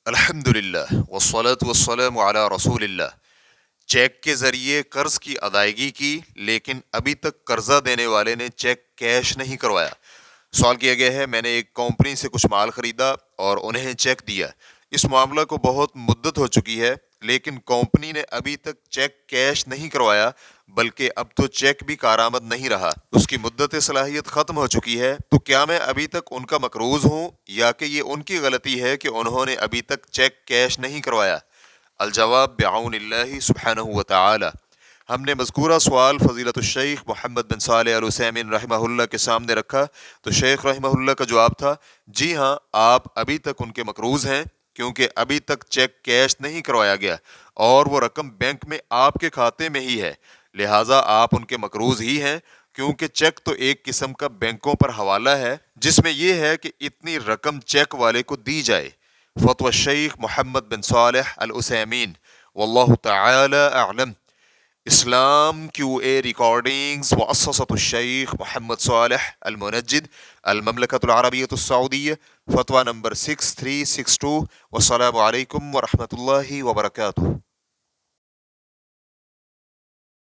الحمدللہ والصلاة والسلام علی رسول اللہ۔ چیک کے ذریعے قرض کی ادائیگی کی، لیکن ابھی تک قرضہ دینے والے نے چیک کیش نہیں کروایا۔ سوال کیا گیا ہے، میں نے ایک کمپنی سے کچھ مال خریدا اور انہیں چیک دیا۔ اس معاملہ کو بہت مدت ہو چکی ہے، لیکن کمپنی نے ابھی تک چیک کیش نہیں کروایا، بلکہ اب تو چیک بھی کارآمد نہیں رہا۔ اس کی مدت صلاحیت ختم ہو چکی ہے، تو کیا میں ابھی تک ان کا مقروض ہوں، یا کہ یہ ان کی غلطی ہے کہ انہوں نے ابھی تک چیک کیش نہیں کروایا؟ الجواب بعون اللہ سبحانہ وتعالی۔ ہم نے مذکورہ سوال فضیلت الشیخ محمد بن صالح العثیمین رحمہ اللہ کے سامنے رکھا، تو شیخ رحمہ اللہ کا جواب تھا، جی ہاں، آپ ابھی تک ان کے مقروض ہیں، کیونکہ ابھی تک چیک کیش نہیں کروایا گیا اور وہ رقم بینک میں آپ کے کھاتے میں ہی ہے، لہٰذا آپ ان کے مقروض ہی ہیں، کیونکہ چیک تو ایک قسم کا بینکوں پر حوالہ ہے، جس میں یہ ہے کہ اتنی رقم چیک والے کو دی جائے۔ فتوی الشیخ محمد بن صالح العثیمین، واللہ تعالی اعلم۔ اسلام کیو اے ریکارڈنگز، مؤسسۃ الشیخ محمد صالح المنجد، المملکۃ العربیۃ السعودیہ، فتویٰ نمبر 6362۔ والسلام علیکم ورحمۃ اللہ وبرکاتہ۔